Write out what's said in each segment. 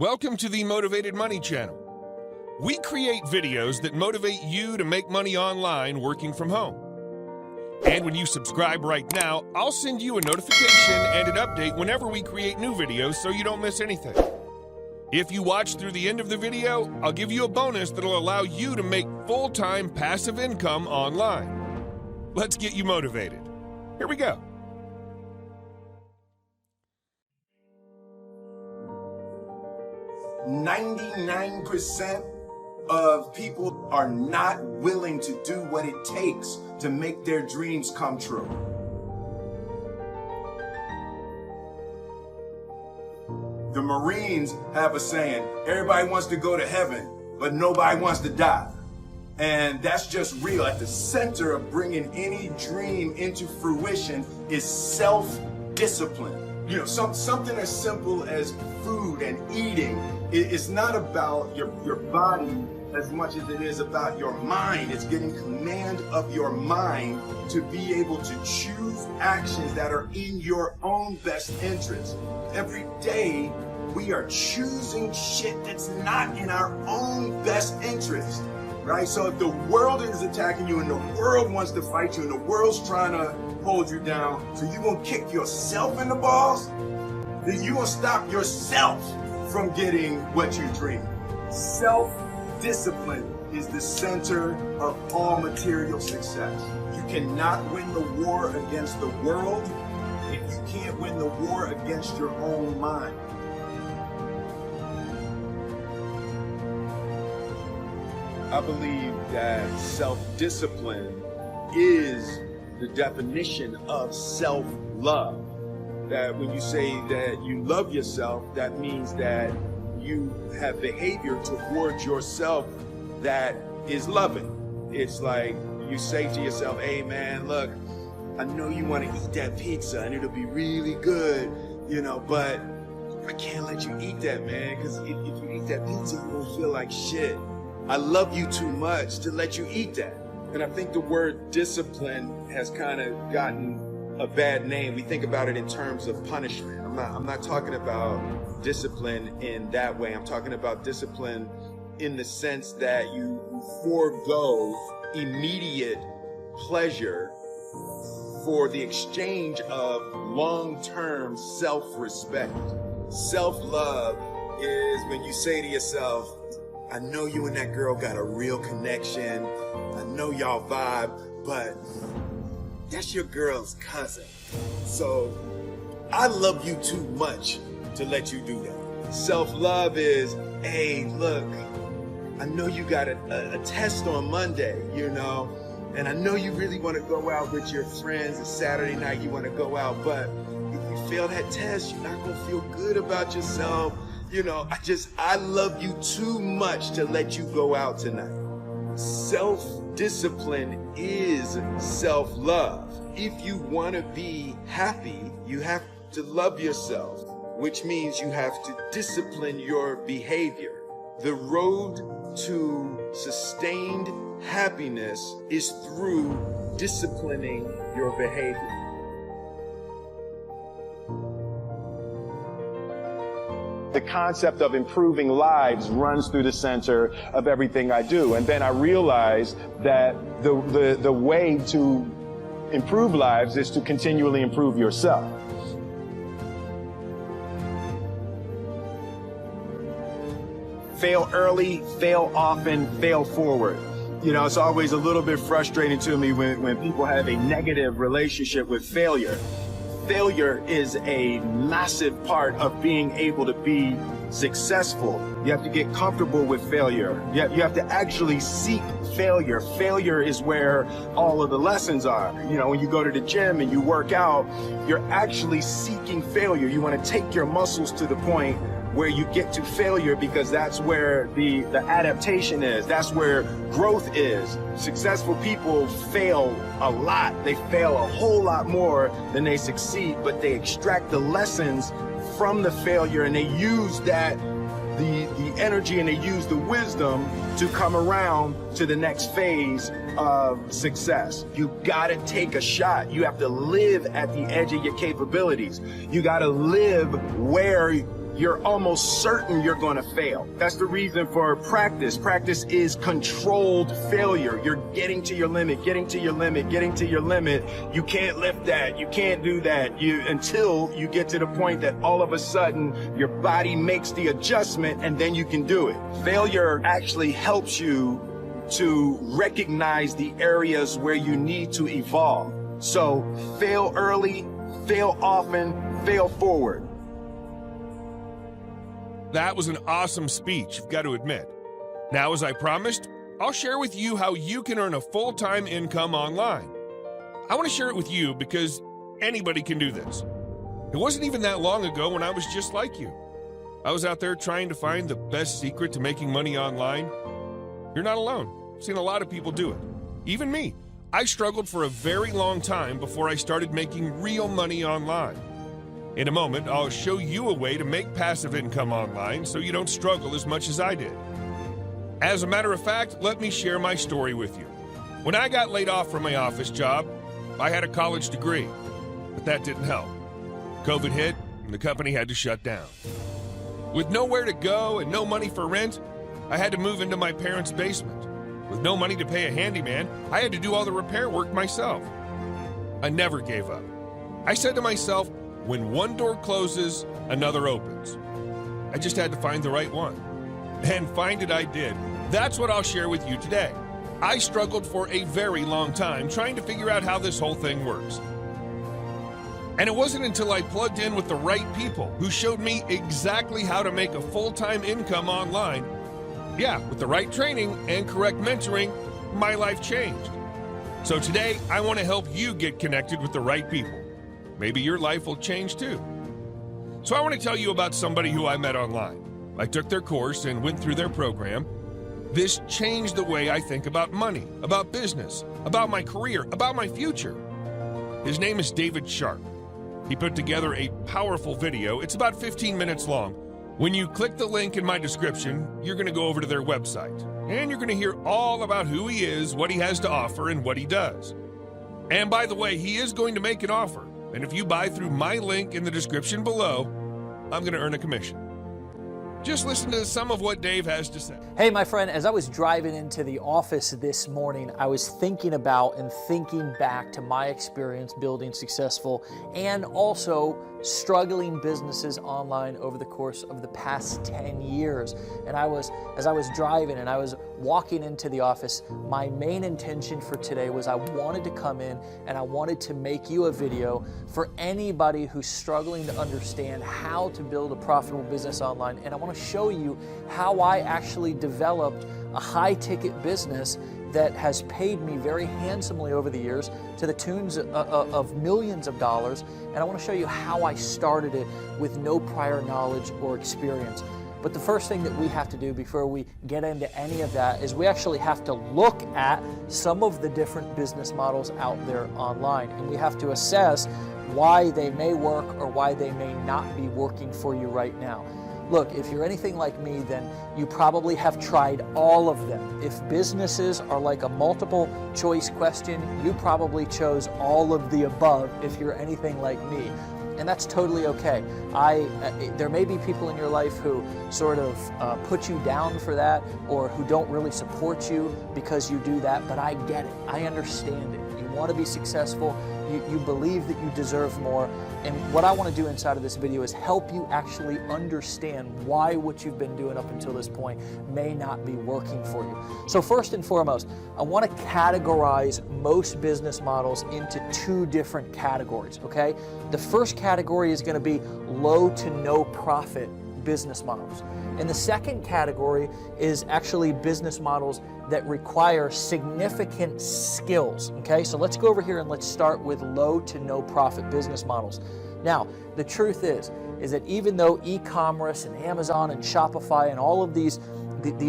Welcome to the Motivated Money channel. We create videos that motivate you to make money online working from home. And when you subscribe right now, I'll send you a notification and an update whenever we create new videos so you don't miss anything. If you watch through the end of the video, I'll give you a bonus that'll allow you to make full-time passive income online. Let's get you motivated. Here we go. %99 of people are not willing to do what it takes to make their dreams come true. The Marines have a saying, everybody wants to go to heaven, but nobody wants to die. And that's just real. At the center of bringing any dream into fruition is self-discipline. You know, something as simple as food and eating. It's not about your body as much as it is about your mind. It's getting command of your mind to be able to choose actions that are in your own best interest. Every day, we are choosing shit that's not in our own best interest, right? So if the world is attacking you and the world wants to fight you and the world's trying to hold you down, so you gonna kick yourself in the balls, then you gonna stop yourself from getting what you dream. Self-discipline is the center of all material success. You cannot win the war against the world if you can't win the war against your own mind. I believe that self-discipline is the definition of self-love. That when you say that you love yourself, that means that you have behavior towards yourself that is loving. It's like you say to yourself, hey man, look, I know you want to eat that pizza and it'll be really good, you know, but I can't let you eat that, man, because if you eat that pizza, you're gonna feel like shit. I love you too much to let you eat that. And I think the word discipline has kind of gotten a bad name. We think about it in terms of punishment. I'm not talking about discipline in that way. I'm talking about discipline in the sense that you forego immediate pleasure for the exchange of long-term self-respect. Self-love is when you say to yourself, I know you and that girl got a real connection. I know y'all vibe, but that's your girl's cousin. So I love you too much to let you do that. Self-love is, hey, look, I know you got a test on Monday, you know, and I know you really want to go out with your friends. It's Saturday night, you want to go out, but if you fail that test, you're not going to feel good about yourself. You know, I love you too much to let you go out tonight. Self-discipline is self-love. If you want to be happy, you have to love yourself, which means you have to discipline your behavior. The road to sustained happiness is through disciplining your behavior. The concept of improving lives runs through the center of everything I do. And then I realized that the way to improve lives is to continually improve yourself. Fail early, fail often, fail forward. You know, it's always a little bit frustrating to me when people have a negative relationship with failure. Failure is a massive part of being able to be successful. You have to get comfortable with failure. You have to actually seek failure. Failure is where all of the lessons are. You know, when you go to the gym and you work out, you're actually seeking failure. You want to take your muscles to the point where you get to failure, because that's where the adaptation is. That's where growth is. Successful people fail a lot. They fail a whole lot more than they succeed, but they extract the lessons from the failure and they use that, the energy, and they use the wisdom to come around to the next phase of success. You gotta take a shot. You have to live at the edge of your capabilities. You gotta live where you're almost certain you're going to fail. That's the reason for practice. Practice is controlled failure. You're getting to your limit, getting to your limit, getting to your limit. You can't lift that. You can't do that. Until you get to the point that all of a sudden your body makes the adjustment and then you can do it. Failure actually helps you to recognize the areas where you need to evolve. So fail early, fail often, fail forward. That was an awesome speech, you've got to admit. Now, as I promised, I'll share with you how you can earn a full-time income online. I want to share it with you because anybody can do this. It wasn't even that long ago when I was just like you. I was out there trying to find the best secret to making money online. You're not alone. I've seen a lot of people do it. Even me. I struggled for a very long time before I started making real money online. In a moment, I'll show you a way to make passive income online so you don't struggle as much as I did. As a matter of fact, let me share my story with you. When I got laid off from my office job, I had a college degree, but that didn't help. COVID hit, and the company had to shut down. With nowhere to go and no money for rent, I had to move into my parents' basement. With no money to pay a handyman, I had to do all the repair work myself. I never gave up. I said to myself, when one door closes, another opens. I just had to find the right one. And find it I did. That's what I'll share with you today. I struggled for a very long time trying to figure out how this whole thing works. And it wasn't until I plugged in with the right people who showed me exactly how to make a full-time income online. Yeah, with the right training and correct mentoring, my life changed. So today, I want to help you get connected with the right people. Maybe your life will change too. So I want to tell you about somebody who I met online. I took their course and went through their program. This changed the way I think about money, about business, about my career, about my future. His name is David Sharp. He put together a powerful video. It's about 15 minutes long. When you click the link in my description, you're going to go over to their website, and you're going to hear all about who he is, what he has to offer, and what he does. And by the way, he is going to make an offer. And if you buy through my link in the description below, I'm going to earn a commission. Just listen to some of what Dave has to say. Hey, my friend, as I was driving into the office this morning, I was thinking about and thinking back to my experience building successful and also struggling businesses online over the course of the past 10 years. And as I was driving and I was walking into the office, my main intention for today was I wanted to come in and I wanted to make you a video for anybody who's struggling to understand how to build a profitable business online. And I want to show you how I actually developed a high-ticket business that has paid me very handsomely over the years to the tunes of millions of dollars. And I want to show you how I started it with no prior knowledge or experience. But the first thing that we have to do before we get into any of that is we actually have to look at some of the different business models out there online. And we have to assess why they may work or why they may not be working for you right now. Look, if you're anything like me, then you probably have tried all of them. If businesses are like a multiple choice question, you probably chose all of the above if you're anything like me. And that's totally okay. There may be people in your life who sort of put you down for that or who don't really support you because you do that, but I get it. I understand it. You want to be successful. You believe that you deserve more. And what I want to do inside of this video is help you actually understand why what you've been doing up until this point may not be working for you. So first and foremost, I want to categorize most business models into two different categories, okay? The first category is going to be low to no profit business models. And the second category is actually business models that require significant skills, okay? So let's go over here and let's start with low to no profit business models. Now, the truth is that even though e-commerce and Amazon and Shopify and all of these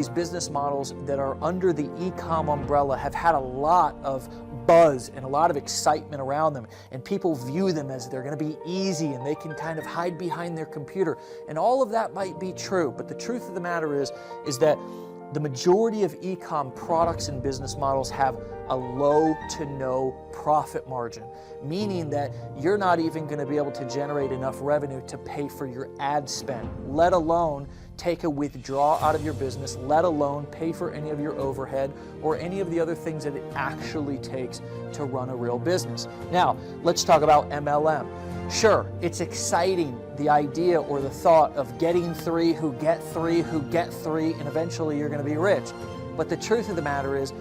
business models that are under the e-com umbrella have had a lot of buzz and a lot of excitement around them, and people view them as they're going to be easy and they can kind of hide behind their computer, and all of that might be true, but the truth of the matter is that The majority of e-com products and business models have a low to no profit margin, meaning that you're not even going to be able to generate enough revenue to pay for your ad spend, let alone take a withdrawal out of your business, let alone pay for any of your overhead or any of the other things that it actually takes to run a real business. Now, let's talk about MLM. Sure, it's exciting, the idea or the thought of getting three who get three who get three, and eventually you're going to be rich. But the truth of the matter is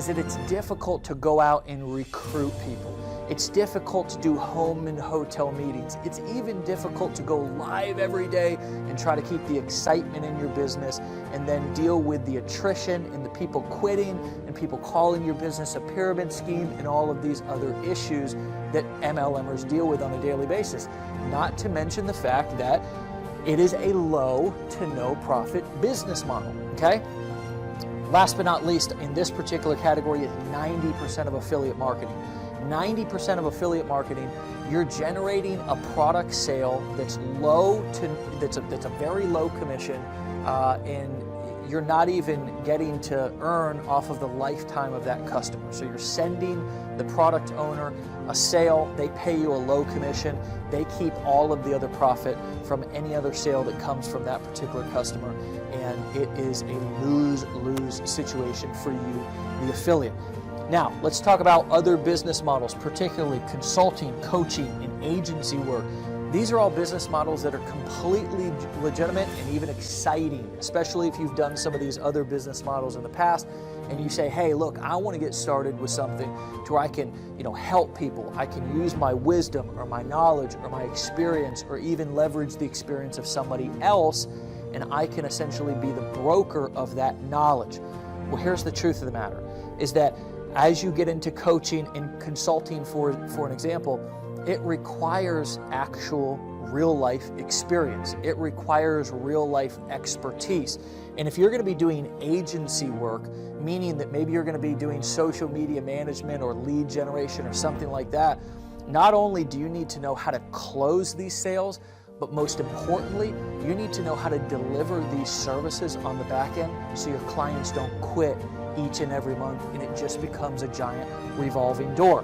that it's difficult to go out and recruit people. It's difficult to do home and hotel meetings. It's even difficult to go live every day and try to keep the excitement in your business and then deal with the attrition and the people quitting and people calling your business a pyramid scheme and all of these other issues that MLMers deal with on a daily basis. Not to mention the fact that it is a low to no profit business model, okay? Last but not least, in this particular category is 90% of affiliate marketing. 90% of affiliate marketing, you're generating a product sale that's a very low commission, and you're not even getting to earn off of the lifetime of that customer. So you're sending the product owner a sale, they pay you a low commission, they keep all of the other profit from any other sale that comes from that particular customer, and it is a lose-lose situation for you, the affiliate. Now, let's talk about other business models, particularly consulting, coaching, and agency work. These are all business models that are completely legitimate and even exciting, especially if you've done some of these other business models in the past and you say, hey, look, I want to get started with something to where I can, help people. I can use my wisdom or my knowledge or my experience or even leverage the experience of somebody else, and I can essentially be the broker of that knowledge. Well, here's the truth of the matter, is that as you get into coaching and consulting, for an example, it requires actual real-life experience. It requires real-life expertise. And if you're going to be doing agency work, meaning that maybe you're going to be doing social media management or lead generation or something like that, not only do you need to know how to close these sales, but most importantly, you need to know how to deliver these services on the back end so your clients don't quit each and every month and it just becomes a giant revolving door.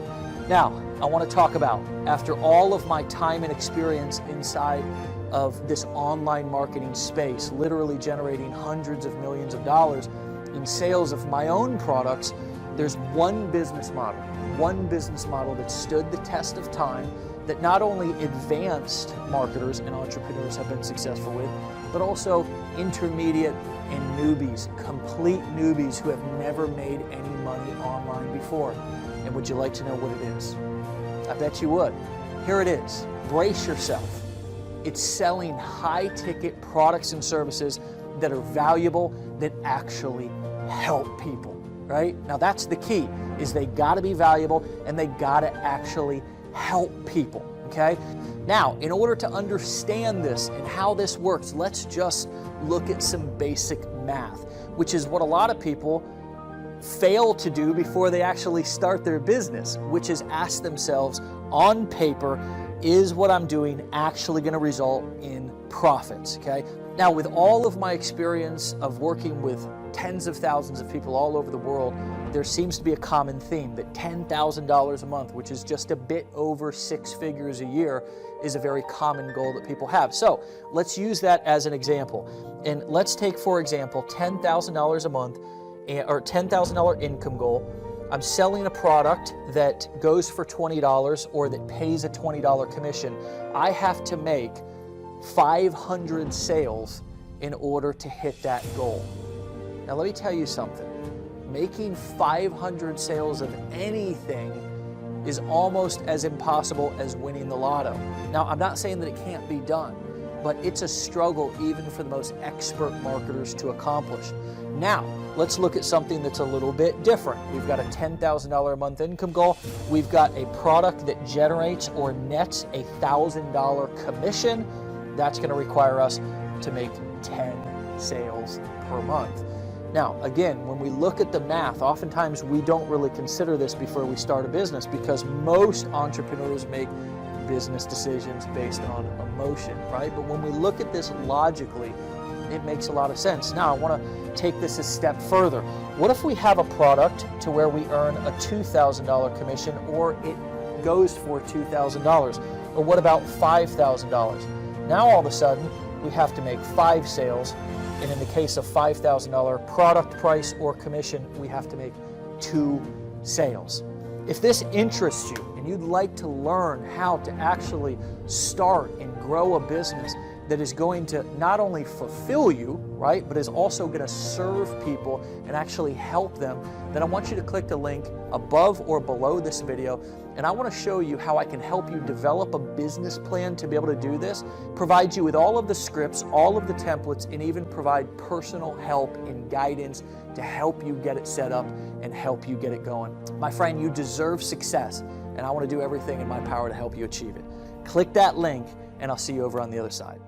Now, I want to talk about, after all of my time and experience inside of this online marketing space, literally generating hundreds of millions of dollars in sales of my own products, there's one business model that stood the test of time, that not only advanced marketers and entrepreneurs have been successful with, but also intermediate and newbies, complete newbies who have never made any money online before. And would you like to know what it is? I bet you would. Here it is. Brace yourself. It's selling high-ticket products and services that are valuable, that actually help people, right? Now that's the key, is they gotta be valuable and they gotta actually help people, okay? Now, in order to understand this and how this works, let's just look at some basic math, which is what a lot of people fail to do before they actually start their business, which is ask themselves, on paper, is what I'm doing actually going to result in profits, okay? Now, with all of my experience of working with tens of thousands of people all over the world, there seems to be a common theme that $10,000 a month, which is just a bit over 6 figures a year, is a very common goal that people have. So let's use that as an example. And let's take, for example, $10,000 a month, or $10,000 income goal. I'm selling a product that goes for $20 or that pays a $20 commission. I have to make 500 sales in order to hit that goal. Now let me tell you something. Making 500 sales of anything is almost as impossible as winning the lotto. Now, I'm not saying that it can't be done, but it's a struggle even for the most expert marketers to accomplish. Now, let's look at something that's a little bit different. We've got a $10,000 a month income goal. We've got a product that generates or nets a $1,000 commission. That's going to require us to make 10 sales per month. Now, again, when we look at the math, oftentimes we don't really consider this before we start a business because most entrepreneurs make business decisions based on emotion, right? But when we look at this logically, it makes a lot of sense. Now I want to take this a step further. What if we have a product to where we earn a $2,000 commission, or it goes for $2,000? Or what about $5,000? Now all of a sudden we have to make 5 sales, and in the case of $5,000 product price or commission, we have to make 2 sales. If this interests you and you'd like to learn how to actually start and grow a business that is going to not only fulfill you, right, but is also going to serve people and actually help them, then I want you to click the link above or below this video, and I want to show you how I can help you develop a business plan to be able to do this, provide you with all of the scripts, all of the templates, and even provide personal help and guidance to help you get it set up and help you get it going. My friend, you deserve success, and I want to do everything in my power to help you achieve it. Click that link, and I'll see you over on the other side.